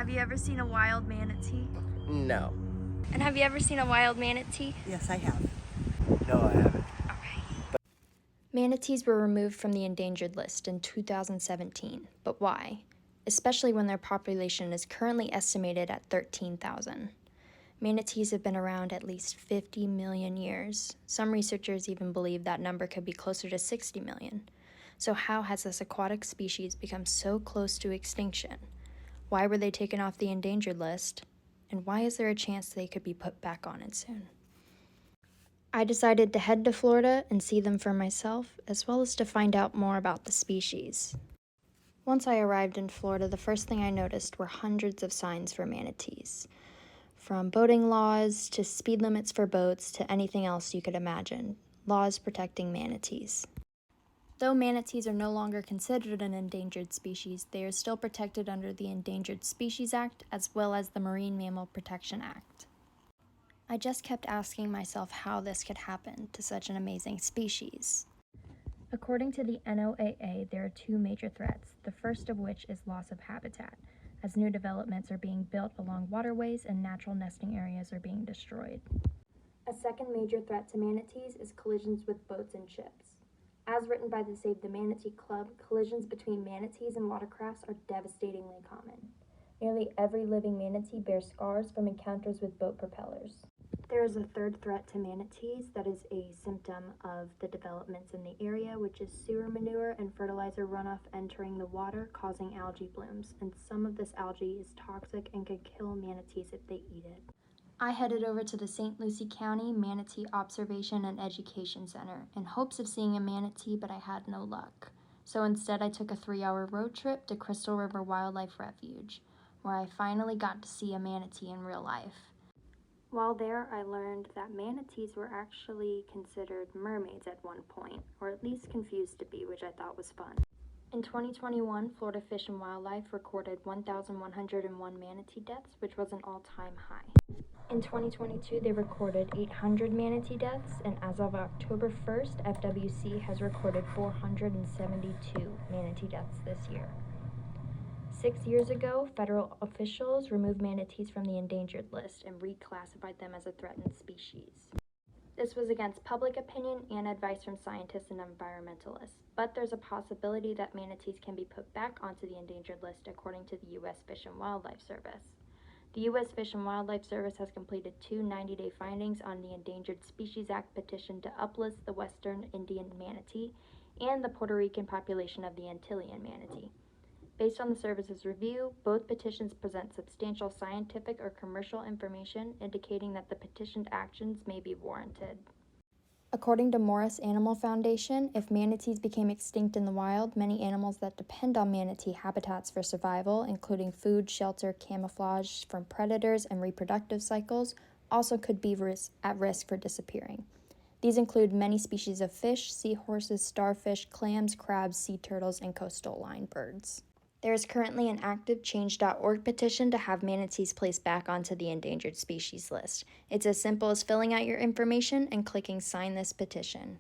Have you ever seen a wild manatee? No. And have you ever seen a wild manatee? Yes, I have. No, I haven't. Okay. Manatees were removed from the endangered list in 2017, but why? Especially when their population is currently estimated at 13,000. Manatees have been around at least 50 million years. Some researchers even believe that number could be closer to 60 million. So how has this aquatic species become so close to extinction? Why were they taken off the endangered list? And why is there a chance they could be put back on it soon? I decided to head to Florida and see them for myself, as well as to find out more about the species. Once I arrived in Florida, the first thing I noticed were hundreds of signs for manatees. From boating laws to speed limits for boats to anything else you could imagine, laws protecting manatees. Though manatees are no longer considered an endangered species, they are still protected under the Endangered Species Act as well as the Marine Mammal Protection Act. I just kept asking myself how this could happen to such an amazing species. According to the NOAA, there are two major threats, the first of which is loss of habitat, as new developments are being built along waterways and natural nesting areas are being destroyed. A second major threat to manatees is collisions with boats and ships. As written by the Save the Manatee Club, collisions between manatees and watercrafts are devastatingly common. Nearly every living manatee bears scars from encounters with boat propellers. There is a third threat to manatees that is a symptom of the developments in the area, which is sewer manure and fertilizer runoff entering the water, causing algae blooms, and some of this algae is toxic and could kill manatees if they eat it. I headed over to the St. Lucie County Manatee Observation and Education Center in hopes of seeing a manatee, but I had no luck. So instead I took a 3-hour road trip to Crystal River Wildlife Refuge, where I finally got to see a manatee in real life. While there, I learned that manatees were actually considered mermaids at one point, or at least confused to be, which I thought was fun. In 2021, Florida Fish and Wildlife recorded 1,101 manatee deaths, which was an all-time high. In 2022, they recorded 800 manatee deaths, and as of October 1st, FWC has recorded 472 manatee deaths this year. 6 years ago, federal officials removed manatees from the endangered list and reclassified them as a threatened species. This was against public opinion and advice from scientists and environmentalists, but there's a possibility that manatees can be put back onto the endangered list according to the U.S. Fish and Wildlife Service. The U.S. Fish and Wildlife Service has completed 2 90-day findings on the Endangered Species Act petition to uplist the western Indian manatee and the Puerto Rican population of the Antillean manatee. Based on the service's review, both petitions present substantial scientific or commercial information indicating that the petitioned actions may be warranted. According to Morris Animal Foundation, if manatees became extinct in the wild, many animals that depend on manatee habitats for survival, including food, shelter, camouflage from predators, and reproductive cycles, also could be at risk for disappearing. These include many species of fish, seahorses, starfish, clams, crabs, sea turtles, and coastal line birds. There is currently an active Change.org petition to have manatees placed back onto the endangered species list. It's as simple as filling out your information and clicking Sign this petition.